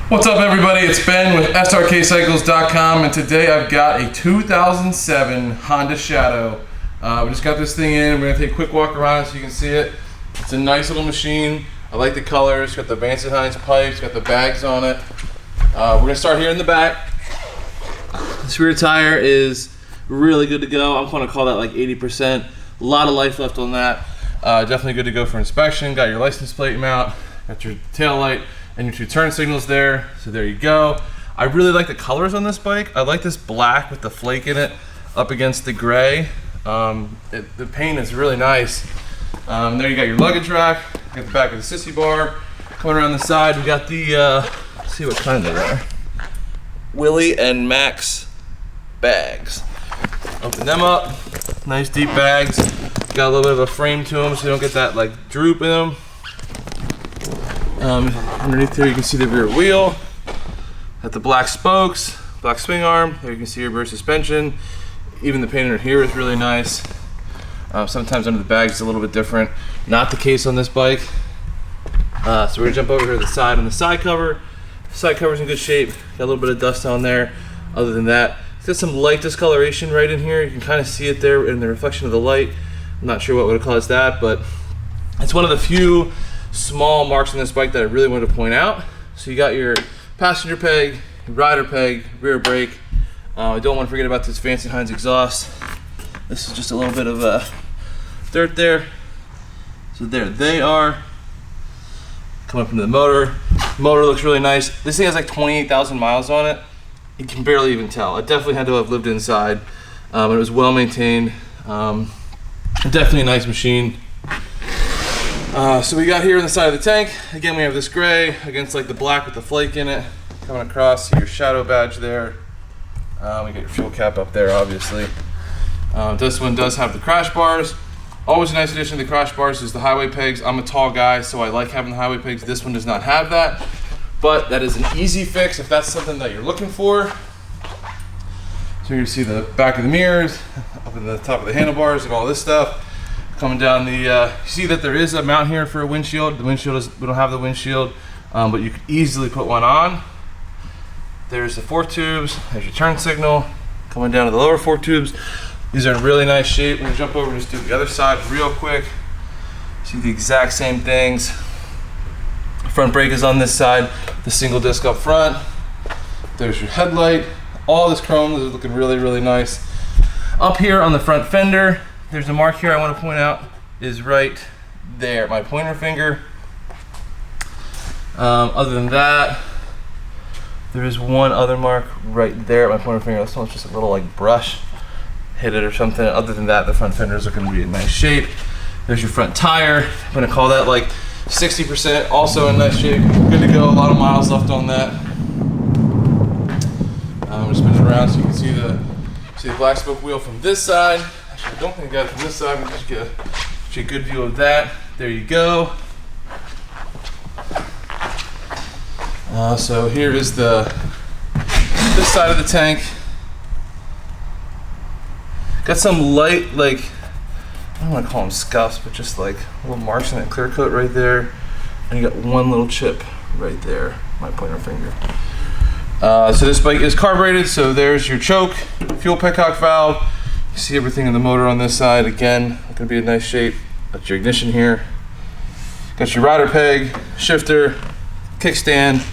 What's up, everybody? It's Ben with Srkcycles.com, and today I've got a 2007 Honda Shadow. We just got this thing in. We're gonna take a quick walk around so you can see it. It's a nice little machine. I like the colors. It's got the Vance & Hines pipes, got the bags on it. We're gonna start here in the back. This rear tire is really good to go. I'm gonna call that like 80%. A lot of life left on that. Definitely good to go for inspection. Got your license plate mount, got your tail light, and your two turn signals there, so there you go. I really like the colors on this bike. I like this black with the flake in it up against the gray. The paint is really nice. There you got your luggage rack, got the back of the sissy bar. Coming around the side, we got the, let's see what kind they are. Willie and Max bags. Open them up, nice deep bags. Got a little bit of a frame to them so you don't get that like droop in them. Underneath here you can see the rear wheel. Got the black spokes, black swing arm. There you can see your rear suspension. Even the paint under here is really nice. Sometimes under the bags it's a little bit different. Not the case on this bike. So we're gonna jump over here to the side on the side cover. Side cover's in good shape. Got a little bit of dust on there. Other than that, it's got some light discoloration right in here. You can kind of see it there in the reflection of the light. I'm not sure what would have caused that, but it's one of the few small marks on this bike that I really wanted to point out. So you got your passenger peg, rider peg, rear brake. I don't want to forget about this Vance & Hines exhaust. This is just a little bit of dirt there. So there they are. Come up into the motor. Motor looks really nice. This thing has like 28,000 miles on it. You can barely even tell. I definitely had to have lived inside. It was well maintained. Definitely a nice machine. So we got here on the side of the tank. Again, we have this gray against like the black with the flake in it. Coming across, see your shadow badge there. We got your fuel cap up there, obviously. This one does have the crash bars. Always a nice addition to the crash bars is the highway pegs. I'm a tall guy, so I like having the highway pegs. This one does not have that, but that is an easy fix if that's something that you're looking for. So you see the back of the mirrors, up in the top of the handlebars and all this stuff. Coming down the, you see that there is a mount here for a windshield. The windshield is, we don't have the windshield, but you could easily put one on. There's the fork tubes, there's your turn signal. Coming down to the lower fork tubes. These are in really nice shape. We're gonna jump over and just do the other side real quick. See the exact same things. Front brake is on this side, the single disc up front. There's your headlight. All this chrome is looking really, really nice. Up here on the front fender, there's a mark here I want to point out is right there, my pointer finger. Other than that, there is one other mark right there at my pointer finger. This one's just a little like brush, hit it or something. Other than that, the front fender is looking to be in nice shape. There's your front tire. I'm gonna call that like 60%, also in nice shape. Good to go, a lot of miles left on that. I'm gonna spin it around so you can see the black spoke wheel from this side. Actually, I don't think I got it from this side. We'll just get a good view of that. There you go. So here is this side of the tank. Got some light, like, I don't want to call them scuffs, but just like little marks in that clear coat right there. And you got one little chip right there, my pointer finger. So this bike is carbureted, so there's your choke, fuel petcock valve. You see everything in the motor on this side. Again, it's gonna be in nice shape. Got your ignition here. Got your rider peg, shifter, kickstand,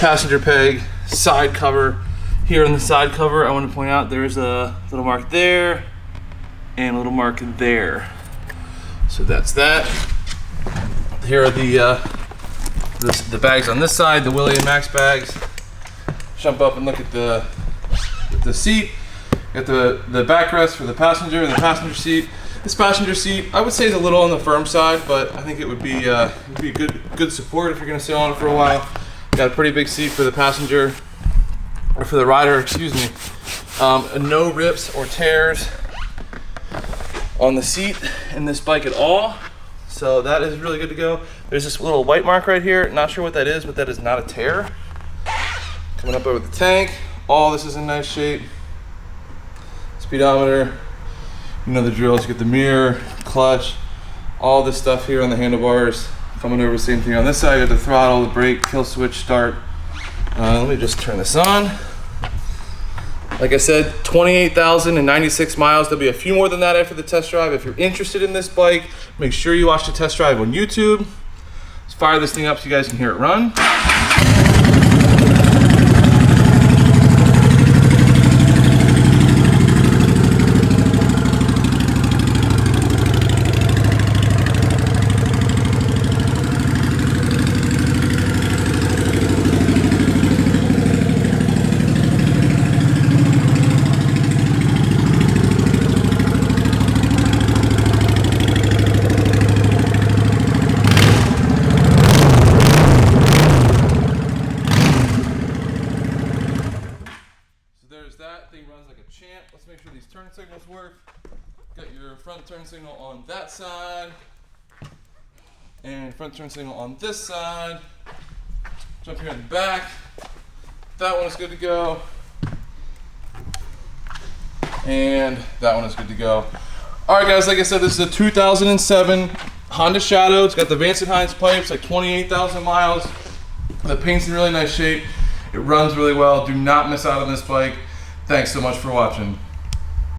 passenger peg, side cover. Here on the side cover, I want to point out there's a little mark there and a little mark there. So that's that. Here are the bags on this side, the Willie and Max bags. Jump up and look at the seat. Got the backrest for the passenger and the passenger seat. This passenger seat, I would say, is a little on the firm side, but I think it would be good support if you're going to sit on it for a while. Got a pretty big seat for the passenger, or for the rider, excuse me. No rips or tears on the seat in this bike at all. So that is really good to go. There's this little white mark right here. Not sure what that is, but that is not a tear. Coming up over the tank, all this is in nice shape. Speedometer, you know the drill. You get the mirror, clutch, all this stuff here on the handlebars. Coming over, same thing on this side. You got the throttle, the brake, kill switch, start. Let me just turn this on. Like I said, 28,096 miles. There'll be a few more than that after the test drive. If you're interested in this bike, make sure you watch the test drive on YouTube. Let's fire this thing up so you guys can hear it run. There's that. Thing runs like a champ. Let's make sure these turn signals work. Got your front turn signal on that side, and front turn signal on this side. Jump here in the back. That one is good to go, and that one is good to go. All right, guys. Like I said, this is a 2007 Honda Shadow. It's got the Vance & Hines pipes, like 28,000 miles. The paint's in really nice shape. It runs really well. Do not miss out on this bike. Thanks so much for watching.